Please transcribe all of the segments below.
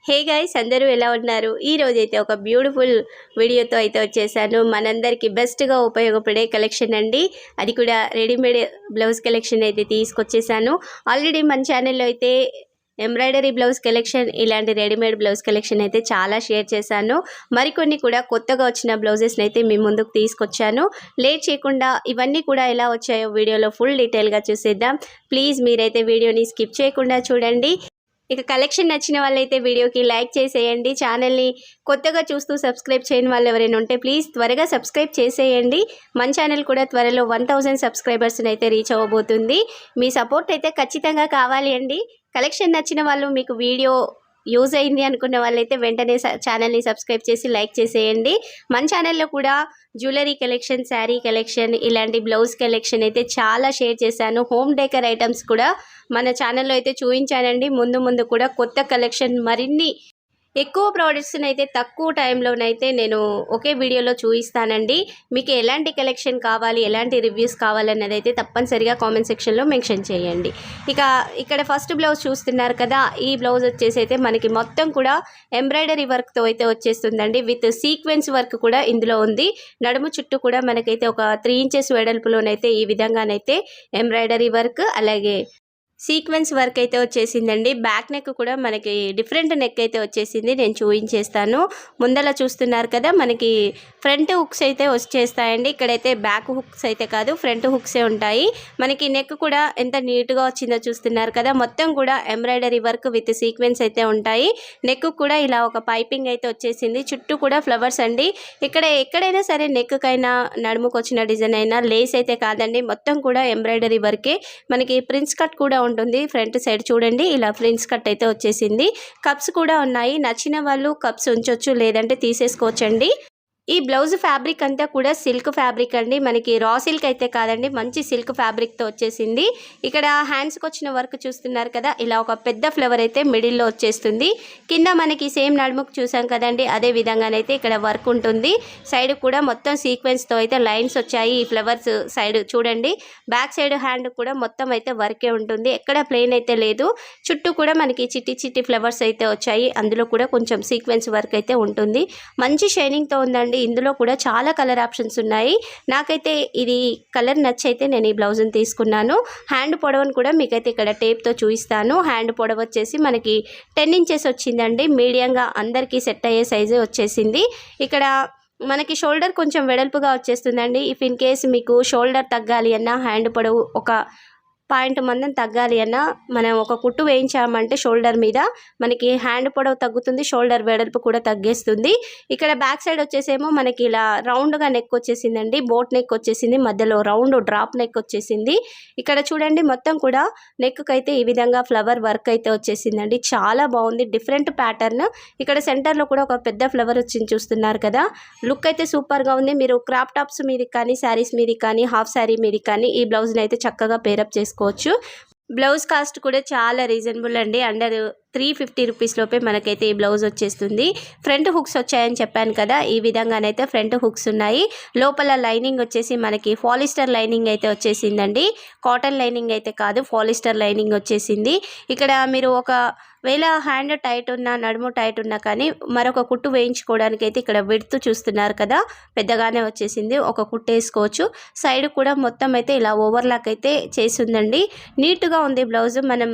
Hey guys, అందరూ ఎలా ఉన్నారు? ఈ రోజైతే ఒక బ్యూటిఫుల్ వీడియోతో అయితే వచ్చేసాను. మనందరికీ బెస్ట్గా ఉపయోగపడే కలెక్షన్ అండి. అది కూడా రెడీమేడ్ బ్లౌజ్ కలెక్షన్ అయితే తీసుకొచ్చేసాను. ఆల్రెడీ మన ఛానల్లో అయితే ఎంబ్రాయిడరీ బ్లౌజ్ కలెక్షన్, ఇలాంటి రెడీమేడ్ బ్లౌజ్ కలెక్షన్ అయితే చాలా షేర్ చేశాను. మరికొన్ని కూడా కొత్తగా వచ్చిన బ్లౌజెస్ని అయితే మీ ముందుకు తీసుకొచ్చాను. లేట్ చేయకుండా ఇవన్నీ కూడా ఎలా వచ్చాయో వీడియోలో ఫుల్ డీటెయిల్గా చూసేద్దాం. ప్లీజ్ మీరైతే వీడియోని స్కిప్ చేయకుండా చూడండి. ఇక కలెక్షన్ నచ్చిన వాళ్ళైతే వీడియోకి లైక్ చేసేయండి. ఛానల్ని కొత్తగా చూస్తూ సబ్స్క్రైబ్ చేయని వాళ్ళు ఎవరైనా ఉంటే ప్లీజ్ త్వరగా సబ్స్క్రైబ్ చేసేయండి. మన ఛానల్ కూడా త్వరలో 1000 సబ్స్క్రైబర్స్ని అయితే రీచ్ అవ్వబోతుంది. మీ సపోర్ట్ అయితే ఖచ్చితంగా కావాలి అండి. కలెక్షన్ నచ్చిన వాళ్ళు, మీకు వీడియో యూజ్ అయింది అనుకున్న వాళ్ళైతే వెంటనే ఛానల్ని సబ్స్క్రైబ్ చేసి లైక్ చేసేయండి. మన ఛానల్లో కూడా జ్యువెలరీ కలెక్షన్, శారీ కలెక్షన్, ఇలాంటి బ్లౌజ్ కలెక్షన్ అయితే చాలా షేర్ చేశాను. హోమ్ డెకర్ ఐటమ్స్ కూడా మన ఛానల్లో అయితే చూపించానండి. ముందు కూడా కొత్త కలెక్షన్, మరిన్ని ఎక్కువ ప్రోడక్ట్స్ని అయితే తక్కువ టైంలోనైతే నేను ఒకే వీడియోలో చూపిస్తానండి. మీకు ఎలాంటి కలెక్షన్ కావాలి, ఎలాంటి రివ్యూస్ కావాలన్నది అయితే తప్పనిసరిగా కామెంట్ సెక్షన్లో మెన్షన్ చేయండి. ఇక ఇక్కడ ఫస్ట్ బ్లౌజ్ చూస్తున్నారు కదా, ఈ బ్లౌజ్ వచ్చేసి అయితే మనకి మొత్తం కూడా ఎంబ్రాయిడరీ వర్క్తో అయితే వచ్చేస్తుందండి. విత్ సీక్వెన్స్ వర్క్ కూడా ఇందులో ఉంది. నడుము చుట్టూ కూడా మనకైతే ఒక 3 ఇంచెస్ వెడల్పులోనైతే ఈ విధంగానైతే ఎంబ్రాయిడరీ వర్క్, అలాగే సీక్వెన్స్ వర్క్ అయితే వచ్చేసిందండి. బ్యాక్ నెక్ కూడా మనకి డిఫరెంట్ నెక్ అయితే వచ్చేసింది. నేను చూపించేస్తాను. ముందల చూస్తున్నారు కదా, మనకి ఫ్రంట్ హుక్స్ అయితే వచ్చేస్తాయండి. ఇక్కడైతే బ్యాక్ హుక్స్ అయితే కాదు, ఫ్రంట్ హుక్సే ఉంటాయి. మనకి నెక్ కూడా ఎంత నీట్గా వచ్చిందో చూస్తున్నారు కదా. మొత్తం కూడా ఎంబ్రాయిడరీ వర్క్ విత్ సీక్వెన్స్ అయితే ఉంటాయి. నెక్ కూడా ఇలా ఒక పైపింగ్ అయితే వచ్చేసింది. చుట్టూ కూడా ఫ్లవర్స్ అండి. ఎక్కడైనా సరే నెక్కైనా, నడుముకు వచ్చిన డిజైన్ అయినా లేస్ అయితే కాదండి, మొత్తం కూడా ఎంబ్రాయిడరీ వర్కే. మనకి ప్రిన్స్ కట్ కూడా ఉంటుంది. ఫ్రంట్ సైడ్ చూడండి, ఇలా ప్రిన్స్ కట్ అయితే వచ్చేసింది. కప్స్ కూడా ఉన్నాయి. నచ్చిన వాళ్ళు కప్స్ ఉంచొచ్చు, లేదంటే తీసేసుకోవచ్చండి. ఈ బ్లౌజ్ ఫ్యాబ్రిక్ అంతా కూడా సిల్క్ ఫ్యాబ్రిక్ అండి. మనకి రా సిల్క్ అయితే కాదండి, మంచి సిల్క్ ఫ్యాబ్రిక్తో వచ్చేసింది. ఇక్కడ హ్యాండ్స్కి వచ్చిన వర్క్ చూస్తున్నారు కదా, ఇలా ఒక పెద్ద ఫ్లవర్ అయితే మిడిల్లో వచ్చేస్తుంది. కింద మనకి సేమ్ నడుముకు చూసాం కదండి, అదే విధంగానైతే ఇక్కడ వర్క్ ఉంటుంది. సైడ్ కూడా మొత్తం సీక్వెన్స్తో అయితే లైన్స్ వచ్చాయి. ఈ ఫ్లవర్స్ సైడ్ చూడండి, బ్యాక్ సైడ్ హ్యాండ్ కూడా మొత్తం అయితే వర్కే ఉంటుంది. ఎక్కడ ప్లెయిన్ అయితే లేదు. చుట్టూ కూడా మనకి చిట్టి ఫ్లవర్స్ అయితే వచ్చాయి. అందులో కూడా కొంచెం సీక్వెన్స్ వర్క్ అయితే ఉంటుంది. మంచి షైనింగ్తో ఉందండి. ఇందులో కూడా చాలా కలర్ ఆప్షన్స్ ఉన్నాయి. నాకైతే ఇది కలర్ నచ్చైతే నేను ఈ బ్లౌజ్ని తీసుకున్నాను. హ్యాండ్ పొడవను కూడా మీకైతే ఇక్కడ టేప్తో చూపిస్తాను. హ్యాండ్ పొడవ వచ్చేసి మనకి 10 ఇంచెస్ వచ్చిందండి. మీడియంగా అందరికీ సెట్ అయ్యే సైజే వచ్చేసింది. ఇక్కడ మనకి షోల్డర్ కొంచెం వెడల్పుగా వచ్చేస్తుందండి. ఇఫ్ ఇన్ కేస్ మీకు షోల్డర్ తగ్గాలి అన్నా, హ్యాండ్ పొడవు ఒక పాయింట్ మందం తగ్గాలి అన్న, మనం ఒక కుట్టు వేయించామంటే షోల్డర్ మీద మనకి హ్యాండ్ పొడవు తగ్గుతుంది, షోల్డర్ వెడల్పు కూడా తగ్గేస్తుంది. ఇక్కడ బ్యాక్ సైడ్ వచ్చేసేమో మనకి ఇలా రౌండ్గా నెక్ వచ్చేసిందండి. బోట్ నెక్ వచ్చేసింది, మధ్యలో రౌండ్ డ్రాప్ నెక్ వచ్చేసింది. ఇక్కడ చూడండి, మొత్తం కూడా నెక్కి అయితే ఈ విధంగా ఫ్లవర్ వర్క్ అయితే వచ్చేసిందండి. చాలా బాగుంది, డిఫరెంట్ ప్యాటర్న్. ఇక్కడ సెంటర్లో కూడా ఒక పెద్ద ఫ్లవర్ వచ్చింది చూస్తున్నారు కదా. లుక్ అయితే సూపర్గా ఉంది. మీరు క్రాప్ టాప్స్ మీదకి కానీ, శారీస్ మీదకి కానీ, హాఫ్ శారీ మీదకి కానీ ఈ బ్లౌజ్ని అయితే చక్కగా పేరప్ చేసుకోవచ్చు. బ్లౌజ్ కాస్ట్ కూడా చాలా రీజనబుల్ అండి. అండర్ 350 రూపీస్ లోపే మనకైతే ఈ బ్లౌజ్ వచ్చేస్తుంది. ఫ్రంట్ హుక్స్ వచ్చాయని చెప్పాను కదా, ఈ విధంగానైతే ఫ్రంట్ హుక్స్ ఉన్నాయి. లోపల లైనింగ్ వచ్చేసి మనకి పాలిస్టర్ లైనింగ్ అయితే వచ్చేసిందండి. కాటన్ లైనింగ్ అయితే కాదు, పాలిస్టర్ లైనింగ్ వచ్చేసింది. ఇక్కడ మీరు ఒకవేళ హ్యాండ్ టైట్ ఉన్నా, నడుము టైట్ ఉన్నా కానీ మరొక కుట్టు వేయించుకోవడానికి అయితే ఇక్కడ విడ్త్ చూస్తున్నారు కదా, పెద్దగానే వచ్చేసింది. ఒక కుట్టు వేసుకోవచ్చు. సైడ్ కూడా మొత్తం అయితే ఇలా ఓవర్లాక్ అయితే చేసిందండి. నీట్గా ఉంది బ్లౌజ్. మనం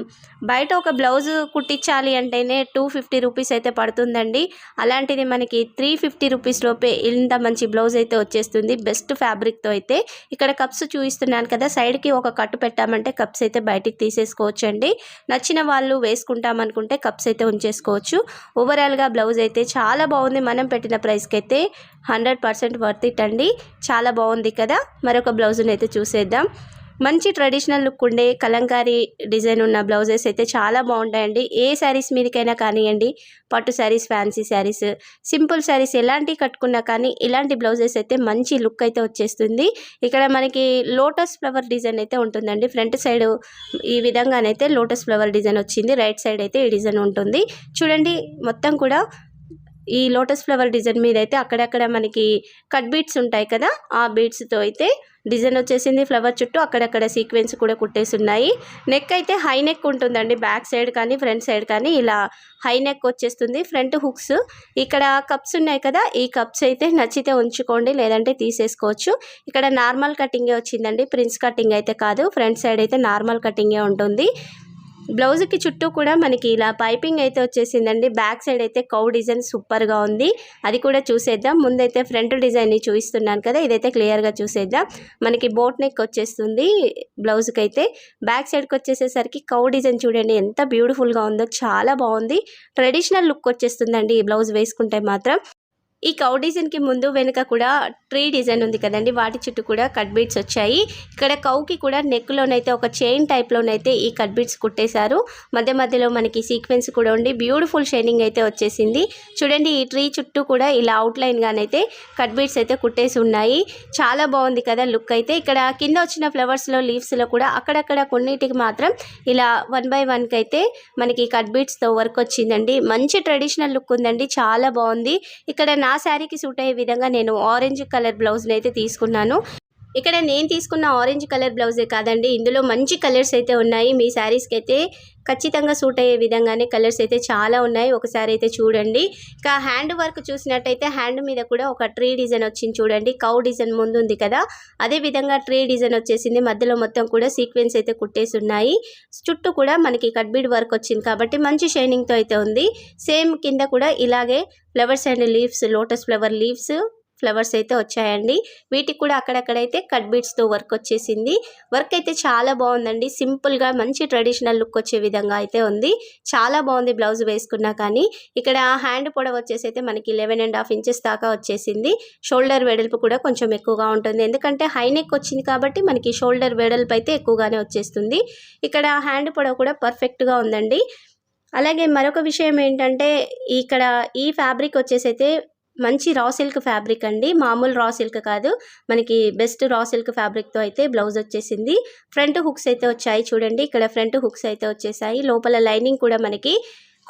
బయట ఒక బ్లౌజ్ కుట్టించాలి అంటేనే 250 రూపీస్ అయితే పడుతుందండి. అలాంటిది మనకి 350 రూపీస్ లోపే ఇంత మంచి బ్లౌజ్ అయితే వచ్చేస్తుంది, బెస్ట్ ఫ్యాబ్రిక్తో అయితే. ఇక్కడ కప్స్ చూపిస్తున్నాను కదా, సైడ్కి ఒక కట్టు పెట్టామంటే కప్స్ అయితే బయటికి తీసేసుకోవచ్చు అండి. నచ్చిన వాళ్ళు వేసుకుంటామనుకుంటే కప్స్ అయితే ఉంచేసుకోవచ్చు. ఓవరాల్గా బ్లౌజ్ అయితే చాలా బాగుంది. మనం పెట్టిన ప్రైస్కి అయితే 100% వర్త్ ఇట్ అండి. చాలా బాగుంది కదా. మరొక బ్లౌజ్ని అయితే చూసేద్దాం. మంచి ట్రెడిషనల్ లుక్ ఉండే కలంకారీ డిజైన్ ఉన్న బ్లౌజెస్ అయితే చాలా బాగుంటాయండి. ఏ శారీస్ మీదకైనా కానివ్వండి, పట్టు శారీస్, ఫ్యాన్సీ శారీస్, సింపుల్ శారీస్ ఎలాంటివి కట్టుకున్నా కానీ ఇలాంటి బ్లౌజెస్ అయితే మంచి లుక్ అయితే వచ్చేస్తుంది. ఇక్కడ మనకి లోటస్ ఫ్లవర్ డిజైన్ అయితే ఉంటుందండి. ఫ్రంట్ సైడ్ ఈ విధంగానైతే లోటస్ ఫ్లవర్ డిజైన్ వచ్చింది. రైట్ సైడ్ అయితే ఈ డిజైన్ ఉంటుంది. చూడండి, మొత్తం కూడా ఈ లోటస్ ఫ్లవర్ డిజైన్ మీద అయితే అక్కడక్కడ మనకి కట్ బీట్స్ ఉంటాయి కదా, ఆ బీట్స్తో అయితే డిజైన్ వచ్చేసింది. ఫ్లవర్ చుట్టూ అక్కడక్కడ సీక్వెన్స్ కూడా కుట్టేసి ఉన్నాయి. నెక్ అయితే హై నెక్ ఉంటుందండి, బ్యాక్ సైడ్ కానీ ఫ్రంట్ సైడ్ కానీ ఇలా హై నెక్ వచ్చేస్తుంది. ఫ్రంట్ హుక్స్ ఇక్కడ కప్స్ ఉన్నాయి కదా, ఈ కప్స్ అయితే నచ్చితే ఉంచుకోండి, లేదంటే తీసేసుకోవచ్చు. ఇక్కడ నార్మల్ కటింగే వచ్చిందండి, ప్రిన్స్ కటింగ్ అయితే కాదు. ఫ్రంట్ సైడ్ అయితే నార్మల్ కటింగే ఉంటుంది. బ్లౌజ్కి చుట్టూ కూడా మనకి ఇలా పైపింగ్ అయితే వచ్చేసిందండి. బ్యాక్ సైడ్ అయితే కౌ డిజైన్ సూపర్గా ఉంది, అది కూడా చూసేద్దాం. ముందైతే ఫ్రంట్ డిజైన్ని చూపిస్తున్నాను కదా, ఇదైతే క్లియర్గా చూసేద్దాం. మనకి బోట్ నెక్ వచ్చేస్తుంది బ్లౌజ్కి అయితే. బ్యాక్ సైడ్కి వచ్చేసేసరికి కౌ డిజైన్ చూడండి ఎంత బ్యూటిఫుల్గా ఉందో, చాలా బాగుంది. ట్రెడిషనల్ లుక్ వచ్చేస్తుందండి ఈ బ్లౌజ్ వేసుకుంటే మాత్రం. ఈ కౌ డిజైన్కి ముందు వెనుక కూడా ట్రీ డిజైన్ ఉంది కదండి, వాటి చుట్టూ కూడా కట్ బీట్స్ వచ్చాయి. ఇక్కడ కౌకి కూడా నెక్లోనైతే ఒక చైన్ టైప్లోనైతే ఈ కట్ బీట్స్ కుట్టేశారు. మధ్య మధ్యలో మనకి సీక్వెన్స్ కూడా ఉండి బ్యూటిఫుల్ షైనింగ్ అయితే వచ్చేసింది. చూడండి ఈ ట్రీ చుట్టూ కూడా ఇలా అవుట్లైన్గానైతే కట్ బీట్స్ అయితే కుట్టేసి ఉన్నాయి. చాలా బాగుంది కదా లుక్ అయితే. ఇక్కడ కింద వచ్చిన ఫ్లవర్స్లో లీవ్స్లో కూడా అక్కడక్కడ కొన్నిటికి మాత్రం ఇలా 1 by 1 అయితే మనకి కట్ బీట్స్తో వర్క్ వచ్చిందండి. మంచి ట్రెడిషనల్ లుక్ ఉందండి, చాలా బాగుంది. ఇక్కడ నా శారీకి సూట్ అయ్యే విధంగా నేను ఆరెంజ్ కలర్ బ్లౌజ్ని అయితే తీసుకున్నాను. ఇక్కడ నేను తీసుకున్న ఆరెంజ్ కలర్ బ్లౌజే కాదండి, ఇందులో మంచి కలర్స్ అయితే ఉన్నాయి. మీ శారీస్కి అయితే ఖచ్చితంగా సూట్ అయ్యే విధంగానే కలర్స్ అయితే చాలా ఉన్నాయి, ఒకసారి అయితే చూడండి. ఇక హ్యాండ్ వర్క్ చూసినట్టయితే హ్యాండ్ మీద కూడా ఒక ట్రీ డిజైన్ వచ్చింది చూడండి. కౌ డిజైన్ ముందు ఉంది కదా, అదే విధంగా ట్రీ డిజైన్ వచ్చేసింది. మధ్యలో మొత్తం కూడా సీక్వెన్స్ అయితే కుట్టేసి ఉన్నాయి. చుట్టూ కూడా మనకి కట్ బీడ్ వర్క్ వచ్చింది కాబట్టి మంచి షైనింగ్తో అయితే ఉంది. సేమ్ కింద కూడా ఇలాగే flowers and leaves, lotus flower leaves flowers అయితే వచ్చాయండి. వీటికి కూడా అక్కడక్కడైతే కట్ బీట్స్తో వర్క్ వచ్చేసింది. వర్క్ అయితే చాలా బాగుందండి, సింపుల్గా మంచి ట్రెడిషనల్ లుక్ వచ్చే విధంగా అయితే ఉంది. చాలా బాగుంది బ్లౌజ్ వేసుకున్నా కానీ. ఇక్కడ హ్యాండ్ పొడవు వచ్చేసి అయితే మనకి 11.5 inches దాకా వచ్చేసింది. షోల్డర్ వెడల్పు కూడా కొంచెం ఎక్కువగా ఉంటుంది, ఎందుకంటే హై నెక్ వచ్చింది కాబట్టి మనకి షోల్డర్ వెడల్పు అయితే ఎక్కువగానే వచ్చేస్తుంది. ఇక్కడ హ్యాండ్ పొడవు కూడా పర్ఫెక్ట్గా ఉందండి. అలాగే మరొక విషయం ఏంటంటే ఇక్కడ ఈ ఫ్యాబ్రిక్ వచ్చేసి అయితే మంచి రా సిల్క్ ఫ్యాబ్రిక్ అండి, మామూలు రా సిల్క్ కాదు, మనకి బెస్ట్ రా సిల్క్ ఫ్యాబ్రిక్తో అయితే బ్లౌజ్ వచ్చేసింది. ఫ్రంట్ హుక్స్ అయితే వచ్చాయి చూడండి, ఇక్కడ ఫ్రంట్ హుక్స్ అయితే వచ్చేసాయి. లోపల లైనింగ్ కూడా మనకి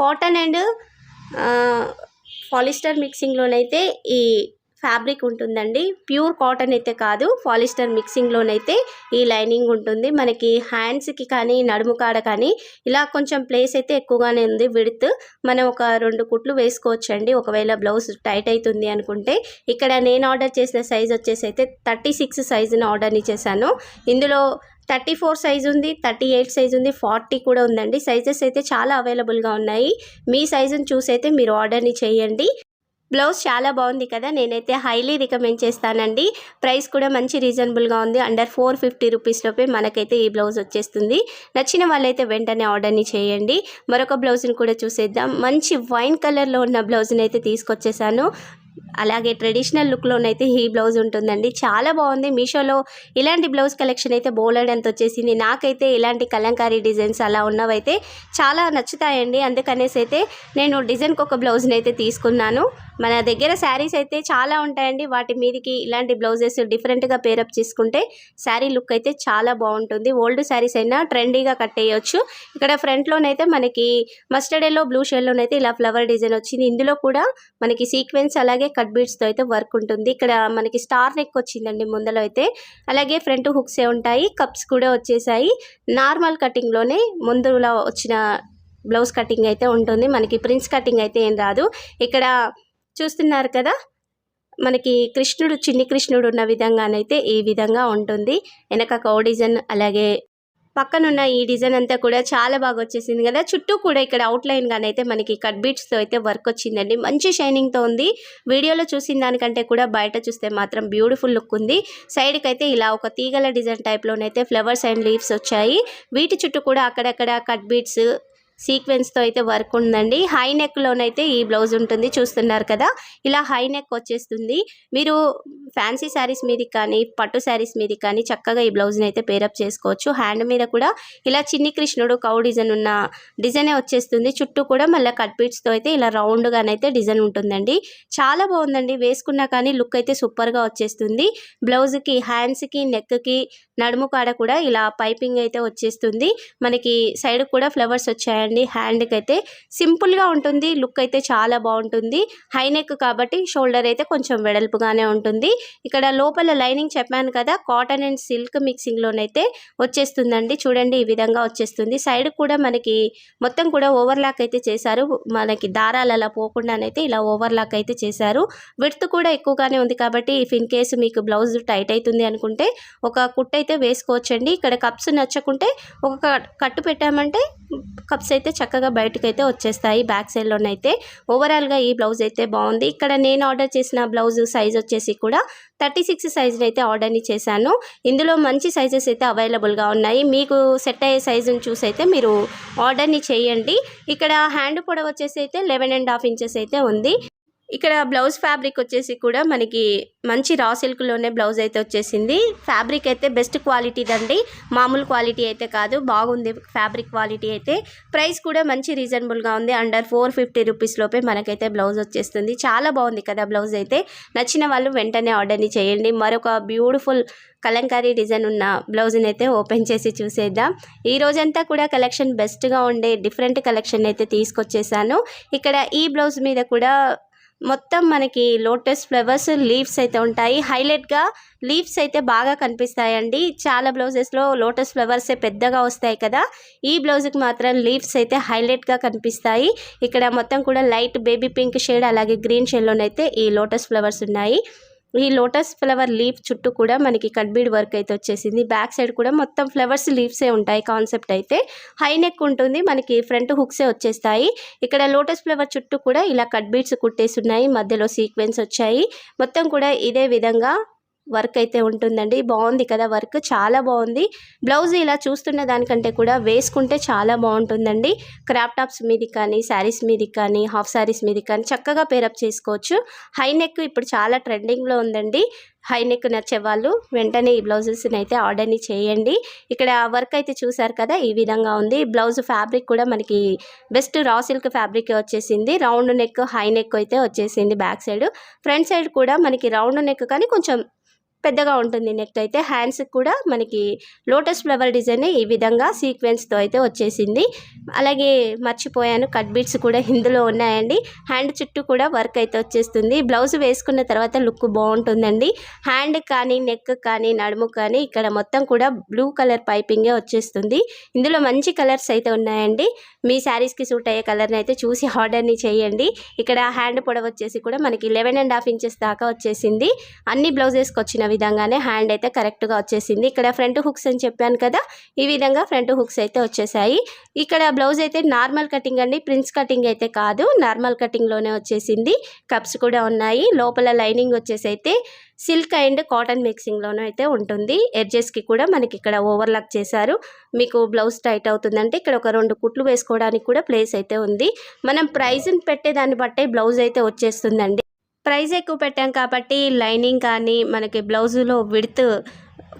కాటన్ అండ్ పాలిస్టర్ మిక్సింగ్లోనైతే ఈ ఫ్యాబ్రిక్ ఉంటుందండి. ప్యూర్ కాటన్ అయితే కాదు, పాలిస్టర్ మిక్సింగ్లోనైతే ఈ లైనింగ్ ఉంటుంది. మనకి హ్యాండ్స్కి కానీ నడుము కాడ కానీ ఇలా కొంచెం ప్లేస్ అయితే ఎక్కువగానే ఉంది. విడ్త్ మనం ఒక 2 కుట్లు వేసుకోవచ్చండి ఒకవేళ బ్లౌజ్ టైట్ అవుతుంది అనుకుంటే. ఇక్కడ నేను ఆర్డర్ చేసిన సైజ్ వచ్చేసి అయితే 36 సైజుని ఆర్డర్ని చేశాను. ఇందులో 34 సైజు ఉంది, 38 సైజు ఉంది, 40 కూడా ఉందండి. సైజెస్ అయితే చాలా అవైలబుల్గా ఉన్నాయి. మీ సైజుని చూసి అయితే మీరు ఆర్డర్ని చేయండి. బ్లౌజ్ చాలా బాగుంది కదా, నేనైతే హైలీ రికమెండ్ చేస్తానండి. ప్రైస్ కూడా మంచి రీజనబుల్గా ఉంది, అండర్ 450 రూపీస్లోపే మనకైతే ఈ బ్లౌజ్ వచ్చేస్తుంది. నచ్చిన వాళ్ళైతే వెంటనే ఆర్డర్ని చేయండి. మరొక బ్లౌజ్ని కూడా చూసేద్దాం. మంచి వైన్ కలర్లో ఉన్న బ్లౌజ్ని అయితే తీసుకొచ్చేసాను. అలాగే ట్రెడిషనల్ లుక్లోనైతే ఈ బ్లౌజ్ ఉంటుందండి, చాలా బాగుంది. మీషోలో ఇలాంటి బ్లౌజ్ కలెక్షన్ అయితే బోలెడంత వచ్చేసింది. నాకైతే ఇలాంటి కలంకారీ డిజైన్స్ అలా ఉన్నవైతే చాలా నచ్చుతాయండి, అందుకనేసి అయితే నేను డిజైన్కి ఒక బ్లౌజ్ని అయితే తీసుకున్నాను. మన దగ్గర శారీస్ అయితే చాలా ఉంటాయండి, వాటి మీదకి ఇలాంటి బ్లౌజెస్ డిఫరెంట్గా పేరప్ చేసుకుంటే శారీ లుక్ అయితే చాలా బాగుంటుంది. ఓల్డ్ శారీస్ అయినా ట్రెండీగా కట్టేయచ్చు. ఇక్కడ ఫ్రంట్లోనైతే మనకి మస్టర్డ్ ఎల్లో బ్లూ షేడ్లోనైతే ఇలా ఫ్లవర్ డిజైన్ వచ్చింది. ఇందులో కూడా మనకి సీక్వెన్స్ అలాగే కట్ బీడ్స్తో అయితే వర్క్ ఉంటుంది. ఇక్కడ మనకి స్టార్ నెక్ వచ్చిందండి ముందలో అయితే. అలాగే ఫ్రంట్ హుక్సే ఉంటాయి, కప్స్ కూడా వచ్చేసాయి. నార్మల్ కటింగ్లోనే ముందులో వచ్చిన బ్లౌజ్ కటింగ్ అయితే ఉంటుంది, మనకి ప్రిన్స్ కటింగ్ అయితే ఏం రాదు. ఇక్కడ చూస్తున్నారు కదా, మనకి కృష్ణుడు, చిన్ని కృష్ణుడు ఉన్న విధంగానైతే ఈ విధంగా ఉంటుంది. వెనక కౌ డిజైన్ అలాగే పక్కనున్న ఈ డిజైన్ అంతా కూడా చాలా బాగా వచ్చేసింది కదా. చుట్టూ కూడా ఇక్కడ అవుట్లైన్గానైతే మనకి కట్ బీట్స్తో అయితే వర్క్ వచ్చిందండి, మంచి షైనింగ్తో ఉంది. వీడియోలో చూసిన దానికంటే కూడా బయట చూస్తే మాత్రం బ్యూటిఫుల్ లుక్ ఉంది. సైడ్కి అయితే ఇలా ఒక తీగల డిజైన్ టైప్లోనైతే ఫ్లవర్స్ అండ్ లీవ్స్ వచ్చాయి. వీటి చుట్టూ కూడా అక్కడక్కడ కట్ బీట్స్ సీక్వెన్స్తో అయితే వర్క్ ఉందండి. హై నెక్లోనైతే ఈ బ్లౌజ్ ఉంటుంది, చూస్తున్నారు కదా. ఇలా హై నెక్ వచ్చేస్తుంది. మీరు ఫ్యాన్సీ శారీస్ మీదకి కానీ పట్టు శారీస్ మీదకి కానీ చక్కగా ఈ బ్లౌజ్ని అయితే పేరప్ చేసుకోవచ్చు. హ్యాండ్ మీద కూడా ఇలా చిన్ని కృష్ణుడు కౌ డిజైన్ ఉన్న డిజైనే వచ్చేస్తుంది. చుట్టూ కూడా మళ్ళీ కట్ బీట్స్తో అయితే ఇలా రౌండ్గానైతే డిజైన్ ఉంటుందండి. చాలా బాగుందండి, వేసుకున్నా కానీ లుక్ అయితే సూపర్గా వచ్చేస్తుంది. బ్లౌజ్కి, హ్యాండ్స్కి, నెక్కి నడుము కాడ కూడా ఇలా పైపింగ్ అయితే వచ్చేస్తుంది. మనకి సైడ్ కూడా ఫ్లవర్స్ వచ్చాయండి. హ్యాండ్కి అయితే సింపుల్గా ఉంటుంది, లుక్ అయితే చాలా బాగుంటుంది. హై నెక్ కాబట్టి షోల్డర్ అయితే కొంచెం వెడల్పుగానే ఉంటుంది. ఇక్కడ లోపల లైనింగ్ చెప్పాను కదా, కాటన్ అండ్ సిల్క్ మిక్సింగ్లోనైతే వచ్చేస్తుందండి. చూడండి ఈ విధంగా వచ్చేస్తుంది. సైడ్ కూడా మనకి మొత్తం కూడా ఓవర్లాక్ అయితే చేశారు. మనకి దారాలు అలా పోకుండానైతే ఇలా ఓవర్లాక్ అయితే చేశారు. విడ్త్ కూడా ఎక్కువగానే ఉంది కాబట్టి ఇఫ్ ఇన్ కేసు మీకు బ్లౌజ్ టైట్ అవుతుంది అనుకుంటే ఒక కుట్టు అయితే వేసుకోవచ్చండి. ఇక్కడ కప్స్ నచ్చకుంటే ఒక కట్టు పెట్టామంటే కప్స్ అయితే చక్కగా బయటకు అయితే వచ్చేస్తాయి బ్యాక్ సైడ్లోనైతే. ఓవరాల్గా ఈ బ్లౌజ్ అయితే బాగుంది. ఇక్కడ నేను ఆర్డర్ చేసిన బ్లౌజ్ సైజ్ వచ్చేసి కూడా 36 సైజుని అయితే ఆర్డర్ని చేశాను. ఇందులో మంచి సైజెస్ అయితే అవైలబుల్గా ఉన్నాయి. మీకు సెట్ అయ్యే సైజుని చూసి అయితే మీరు ఆర్డర్ని చేయండి. ఇక్కడ హ్యాండ్ పొడవు వచ్చేసి అయితే 11.5 ఇంచెస్ అయితే ఉంది. ఇక్కడ బ్లౌజ్ ఫ్యాబ్రిక్ వచ్చేసి కూడా మనకి మంచి రా సిల్క్లోనే బ్లౌజ్ అయితే వచ్చేసింది. ఫ్యాబ్రిక్ అయితే బెస్ట్ క్వాలిటీదండి, మామూలు క్వాలిటీ అయితే కాదు, బాగుంది ఫ్యాబ్రిక్ క్వాలిటీ అయితే. ప్రైస్ కూడా మంచి రీజనబుల్గా ఉంది. అండర్ 450 రూపీస్ లోపే మనకైతే బ్లౌజ్ వచ్చేస్తుంది. చాలా బాగుంది కదా బ్లౌజ్ అయితే. నచ్చిన వాళ్ళు వెంటనే ఆర్డర్ని చేయండి. మరొక బ్యూటిఫుల్ కలంకారీ డిజైన్ ఉన్న బ్లౌజ్ని అయితే ఓపెన్ చేసి చూసేద్దాం. ఈ రోజంతా కూడా కలెక్షన్ బెస్ట్గా ఉండే డిఫరెంట్ కలెక్షన్ అయితే తీసుకొచ్చేసాను. ఇక్కడ ఈ బ్లౌజ్ మీద కూడా మొత్తం మనకి లోటస్ ఫ్లవర్స్ లీవ్స్ అయితే ఉంటాయి. హైలైట్గా లీవ్స్ అయితే బాగా కనిపిస్తాయండి. చాలా బ్లౌజెస్లో లోటస్ ఫ్లవర్సే పెద్దగా వస్తాయి కదా, ఈ బ్లౌజ్కి మాత్రం లీవ్స్ అయితే హైలైట్గా కనిపిస్తాయి. ఇక్కడ మొత్తం కూడా లైట్ బేబీ పింక్ షేడ్ అలాగే గ్రీన్ షేడ్లోనైతే ఈ లోటస్ ఫ్లవర్స్ ఉన్నాయి. ఈ లోటస్ ఫ్లవర్ లీఫ్ చుట్టూ కూడా మనకి కట్ బీడ్ వర్క్ అయితే వచ్చేసింది. బ్యాక్ సైడ్ కూడా మొత్తం ఫ్లవర్స్ లీవ్సే ఉంటాయి. కాన్సెప్ట్ అయితే హై నెక్ ఉంటుంది, మనకి ఫ్రంట్ హుక్సే వచ్చేస్తాయి. ఇక్కడ లోటస్ ఫ్లవర్ చుట్టూ కూడా ఇలా కట్ బీడ్స్ కుట్టేసి ఉన్నాయి, మధ్యలో సీక్వెన్స్ వచ్చాయి. మొత్తం కూడా ఇదే విధంగా వర్క్ అయితే ఉంటుందండి. బాగుంది కదా వర్క్, చాలా బాగుంది. బ్లౌజ్ ఇలా చూస్తున్న దానికంటే కూడా వేసుకుంటే చాలా బాగుంటుందండి. క్రాప్ టాప్స్ మీది కానీ, శారీస్ మీది కానీ, హాఫ్ శారీస్ మీది కానీ చక్కగా పేరప్ చేసుకోవచ్చు. హై నెక్ ఇప్పుడు చాలా ట్రెండింగ్లో ఉందండి. హై నెక్ నచ్చే వాళ్ళు వెంటనే ఈ బ్లౌజెస్ని అయితే ఆర్డర్ని చేయండి. ఇక్కడ వర్క్ అయితే చూసారు కదా, ఈ విధంగా ఉంది. బ్లౌజ్ ఫ్యాబ్రిక్ కూడా మనకి బెస్ట్ రా సిల్క్ ఫ్యాబ్రిక్ వచ్చేసింది. రౌండ్ నెక్, హై నెక్ అయితే వచ్చేసింది బ్యాక్ సైడ్. ఫ్రంట్ సైడ్ కూడా మనకి రౌండ్ నెక్ కానీ కొంచెం పెద్దగా ఉంటుంది నెక్ అయితే. హ్యాండ్స్కి కూడా మనకి లోటస్ ఫ్లవర్ డిజైన్ ఈ విధంగా సీక్వెన్స్తో అయితే వచ్చేసింది. అలాగే మర్చిపోయాను, కట్ బీడ్స్ కూడా ఇందులో ఉన్నాయండి. హ్యాండ్ చుట్టూ కూడా వర్క్ అయితే వచ్చేస్తుంది. బ్లౌజ్ వేసుకున్న తర్వాత లుక్ బాగుంటుందండి. హ్యాండ్ కానీ, నెక్ కానీ, నడుము కానీ ఇక్కడ మొత్తం కూడా బ్లూ కలర్ పైపింగే వచ్చేస్తుంది. ఇందులో మంచి కలర్స్ అయితే ఉన్నాయండి. మీ శారీస్కి సూట్ అయ్యే కలర్ని అయితే చూసి ఆర్డర్ని చేయండి. ఇక్కడ హ్యాండ్ పొడవు వచ్చేసి కూడా మనకి 11.5 ఇంచెస్ దాకా వచ్చేసింది. అన్ని బ్లౌజెస్కి వచ్చిన విధంగానే హ్యాండ్ అయితే కరెక్ట్గా వచ్చేసింది. ఇక్కడ ఫ్రంట్ హుక్స్ అని చెప్పాను కదా, ఈ విధంగా ఫ్రంట్ హుక్స్ అయితే వచ్చేసాయి. ఇక్కడ బ్లౌజ్ అయితే నార్మల్ కటింగ్ అండి, ప్రిన్స్ కటింగ్ అయితే కాదు, నార్మల్ కటింగ్లోనే వచ్చేసింది. కప్స్ కూడా ఉన్నాయి. లోపల లైనింగ్ వచ్చేసి అయితే సిల్క్ అండ్ కాటన్ మిక్సింగ్లోనూ అయితే ఉంటుంది. ఎడ్జెస్కి కూడా మనకి ఇక్కడ ఓవర్లాక్ చేశారు. మీకు బ్లౌజ్ టైట్ అవుతుందంటే ఇక్కడ ఒక 2 కుట్లు వేసుకోవడానికి కూడా ప్లేస్ అయితే ఉంది. మనం ప్రైజ్ని పెట్టేదాన్ని బట్టే బ్లౌజ్ అయితే వచ్చేస్తుందండి. ప్రైస్ ఎక్కువ పెట్టాం కాబట్టి లైనింగ్ కానీ మనకి బ్లౌజులో విడ్త్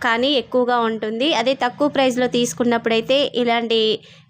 కానీ ఎక్కువగా ఉంటుంది. అదే తక్కువ ప్రైస్లో తీసుకున్నప్పుడైతే ఇలాంటి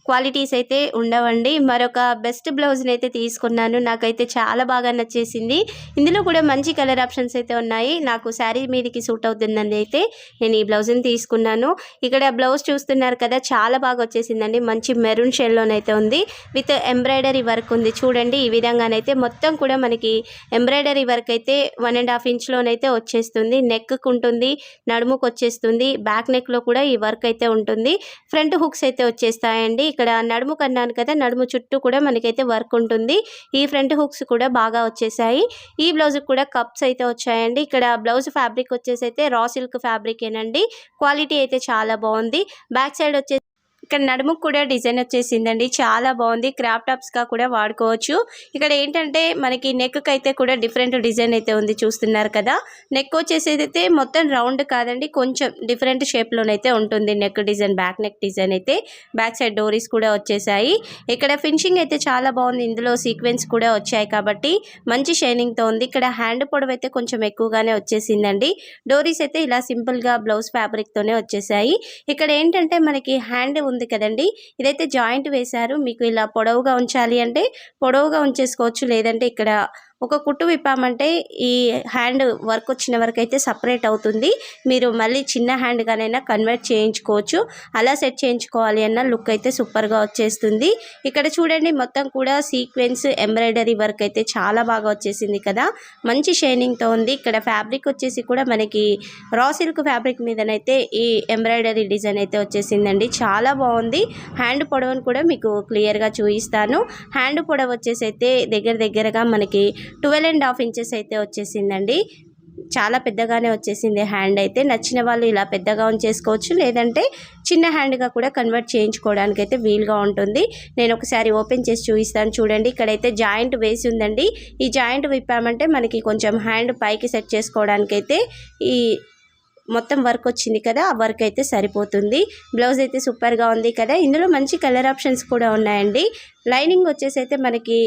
క్వాలిటీస్ అయితే ఉండవండి. మరొక బెస్ట్ బ్లౌజ్ని అయితే తీసుకున్నాను, నాకైతే చాలా బాగా నచ్చేసింది. ఇందులో కూడా మంచి కలర్ ఆప్షన్స్ అయితే ఉన్నాయి. నాకు శారీ మీదకి సూట్ అవుతుందని అయితే నేను ఈ బ్లౌజ్ని తీసుకున్నాను. ఇక్కడ బ్లౌజ్ చూస్తున్నారు కదా, చాలా బాగా వచ్చేసిందండి. మంచి మెరూన్ షేడ్లోనైతే ఉంది, విత్ ఎంబ్రాయిడరీ వర్క్ ఉంది. చూడండి ఈ విధంగానైతే మొత్తం కూడా మనకి ఎంబ్రాయిడరీ వర్క్ అయితే 1.5 ఇంచ్లోనైతే వచ్చేస్తుంది. నెక్కు ఉంటుంది, నడుముకు వచ్చేస్తుంది, బ్యాక్ నెక్లో కూడా ఈ వర్క్ అయితే ఉంటుంది. ఫ్రంట్ హుక్స్ అయితే వచ్చేస్తాయండి. ఇక్కడ నడుము కన్నాను కదా, నడుము చుట్టూ కూడా మనకైతే వర్క్ ఉంటుంది. ఈ ఫ్రంట్ హుక్స్ కూడా బాగా వచ్చేసాయి. ఈ బ్లౌజ్ కూడా కప్స్ అయితే వచ్చాయండి. ఇక్కడ బ్లౌజ్ ఫ్యాబ్రిక్ వచ్చేసి అయితే రా సిల్క్ ఫ్యాబ్రిక్ ఏనండి. క్వాలిటీ అయితే చాలా బాగుంది. బ్యాక్ సైడ్ వచ్చేసి ఇక్కడ నడుముకు కూడా డిజైన్ వచ్చేసిందండి, చాలా బాగుంది. క్రాప్ టాప్స్గా కూడా వాడుకోవచ్చు. ఇక్కడ ఏంటంటే మనకి నెక్కి అయితే కూడా డిఫరెంట్ డిజైన్ అయితే ఉంది, చూస్తున్నారు కదా. నెక్ వచ్చేసేది అయితే మొత్తం రౌండ్ కాదండి, కొంచెం డిఫరెంట్ షేప్లోనైతే ఉంటుంది neck design. Back neck design అయితే బ్యాక్ సైడ్ డోరీస్ కూడా వచ్చేసాయి. ఇక్కడ ఫినిషింగ్ అయితే చాలా బాగుంది. ఇందులో సీక్వెన్స్ కూడా వచ్చాయి కాబట్టి మంచి షైనింగ్తో ఉంది. ఇక్కడ హ్యాండ్ పొడవు అయితే కొంచెం ఎక్కువగానే వచ్చేసిందండి. డోరీస్ అయితే ఇలా సింపుల్గా బ్లౌజ్ ఫ్యాబ్రిక్తోనే వచ్చేసాయి. ఇక్కడ ఏంటంటే మనకి హ్యాండ్ ఉంది కదండి, ఇదైతే జాయింట్ వేశారు. మీకు ఇలా పొడవుగా ఉంచాలి అంటే పొడవుగా ఉంచేసుకోవచ్చు, లేదంటే ఇక్కడ ఒక కుట్టు విప్పామంటే ఈ హ్యాండ్ వర్క్ వచ్చిన వరకు అయితే సపరేట్ అవుతుంది. మీరు మళ్ళీ చిన్న హ్యాండ్గానైనా కన్వర్ట్ చేయించుకోవచ్చు. అలా సెట్ చేయించుకోవాలి అన్న లుక్ అయితే సూపర్గా వచ్చేస్తుంది. ఇక్కడ చూడండి మొత్తం కూడా సీక్వెన్స్ ఎంబ్రాయిడరీ వర్క్ అయితే చాలా బాగా వచ్చేసింది కదా, మంచి షైనింగ్తో ఉంది. ఇక్కడ ఫ్యాబ్రిక్ వచ్చేసి కూడా మనకి రా సిల్క్ ఫ్యాబ్రిక్ మీదనైతే ఈ ఎంబ్రాయిడరీ డిజైన్ అయితే వచ్చేసిందండి. చాలా బాగుంది. హ్యాండ్ పొడవును కూడా మీకు క్లియర్గా చూపిస్తాను. హ్యాండ్ పొడవు వచ్చేసి అయితే దగ్గరగా మనకి 12.5 ఇంచెస్ అయితే వచ్చేసిందండి. చాలా పెద్దగానే వచ్చేసింది హ్యాండ్ అయితే. నచ్చిన వాళ్ళు ఇలా పెద్దగా చేసుకోవచ్చు, లేదంటే చిన్న హ్యాండ్గా కూడా కన్వర్ట్ చేయించుకోవడానికి అయితే వీలుగా ఉంటుంది. నేను ఒకసారి ఓపెన్ చేసి చూపిస్తాను. చూడండి ఇక్కడైతే జాయింట్ వేసి ఉందండి. ఈ జాయింట్ విప్పామంటే మనకి కొంచెం హ్యాండ్ పైకి సెట్ చేసుకోవడానికి అయితే ఈ మొత్తం వర్క్ వచ్చింది కదా, ఆ వర్క్ అయితే సరిపోతుంది. బ్లౌజ్ అయితే సూపర్గా ఉంది కదా. ఇందులో మంచి కలర్ ఆప్షన్స్ కూడా ఉన్నాయండి. లైనింగ్ వచ్చేసి అయితే మనకి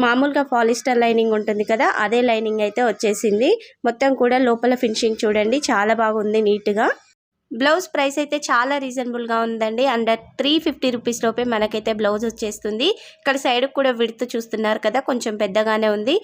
మామూలుగా పాలిస్టర్ లైనింగ్ ఉంటుంది కదా, అదే లైనింగ్ అయితే వచ్చేసింది. మొత్తం కూడా లోపల ఫినిషింగ్ చూడండి చాలా బాగుంది నీట్గా. బ్లౌజ్ ప్రైస్ అయితే చాలా రీజనబుల్గా ఉందండి. అండర్ 350 రూపీస్ లోపే మనకైతే బ్లౌజ్ వచ్చేస్తుంది. ఇక్కడ సైడ్ కూడా విడ్త్ చూస్తున్నారు కదా, కొంచెం పెద్దగానే ఉంది.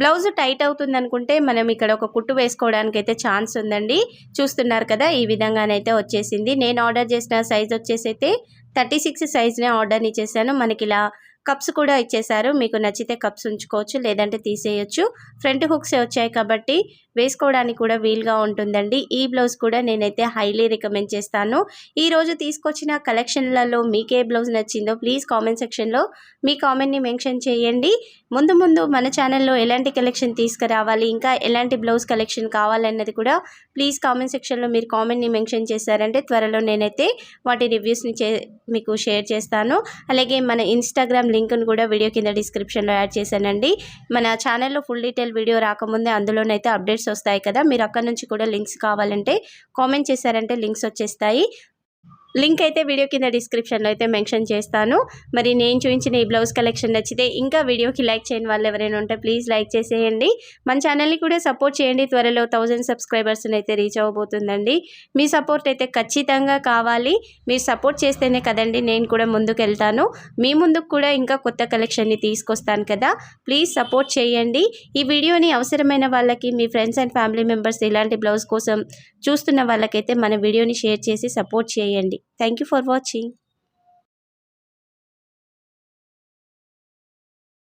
బ్లౌజ్ టైట్ అవుతుంది అనుకుంటే మనం ఇక్కడ ఒక కుట్టు వేసుకోవడానికి అయితే ఛాన్స్ ఉందండి. చూస్తున్నారు కదా, ఈ విధంగానైతే వచ్చేసింది. నేను ఆర్డర్ చేసిన సైజ్ వచ్చేసి అయితే 36 సైజ్నే ఆర్డర్ని చేశాను. మనకి ఇలా కప్స్ కూడా ఇచ్చేసారు. మీకు నచ్చితే కప్స్ ఉంచుకోవచ్చు, లేదంటే తీసేయచ్చు. ఫ్రంట్ హుక్సే వచ్చాయి కాబట్టి వేసుకోవడానికి కూడా వీలుగా ఉంటుందండి. ఈ బ్లౌజ్ కూడా నేనైతే హైలీ రికమెండ్ చేస్తాను. ఈరోజు తీసుకొచ్చిన కలెక్షన్లలో మీకే బ్లౌజ్ నచ్చిందో ప్లీజ్ కామెంట్ సెక్షన్లో మీ కామెంట్ని మెన్షన్ చేయండి. ముందు మన ఛానల్లో ఎలాంటి కలెక్షన్ తీసుకురావాలి, ఇంకా ఎలాంటి బ్లౌజ్ కలెక్షన్ కావాలన్నది కూడా ప్లీజ్ కామెంట్ సెక్షన్లో మీరు కామెంట్ని మెన్షన్ చేశారంటే త్వరలో నేనైతే వాటి రివ్యూస్ని మీకు షేర్ చేస్తాను. అలాగే మన ఇన్స్టాగ్రామ్ లింక్ను కూడా వీడియో కింద డిస్క్రిప్షన్లో యాడ్ చేశానండి. మన ఛానల్లో ఫుల్ డీటెయిల్ వీడియో రాకముందే అందులోనైతే అప్డేట్స్ వస్తాయి కదా, మీరు అక్కడ నుంచి కూడా లింక్స్ కావాలంటే కామెంట్ చేశారంటే లింక్స్ వచ్చేస్తాయి. లింక్ అయితే వీడియో కింద డిస్క్రిప్షన్లో అయితే మెన్షన్ చేస్తాను. మరి నేను చూపించిన ఈ బ్లౌజ్ కలెక్షన్ నచ్చితే ఇంకా వీడియోకి లైక్ చేయని వాళ్ళు ఎవరైనా ఉంటే ప్లీజ్ లైక్ చేసేయండి. మన ఛానల్ని కూడా సపోర్ట్ చేయండి. త్వరలో 1000 సబ్స్క్రైబర్స్ని అయితే రీచ్ అవ్వబోతుందండి. మీ సపోర్ట్ అయితే ఖచ్చితంగా కావాలి. మీరు సపోర్ట్ చేస్తేనే కదండి నేను కూడా ముందుకు వెళ్తాను. మీ ముందుకు కూడా ఇంకా కొత్త కలెక్షన్ని తీసుకొస్తాను కదా, ప్లీజ్ సపోర్ట్ చేయండి. ఈ వీడియోని అవసరమైన వాళ్ళకి, మీ ఫ్రెండ్స్ అండ్ ఫ్యామిలీ మెంబర్స్ ఇలాంటి బ్లౌజ్ కోసం చూస్తున్న వాళ్ళకైతే మన వీడియోని షేర్ చేసి సపోర్ట్ చేయండి. Thank you for watching.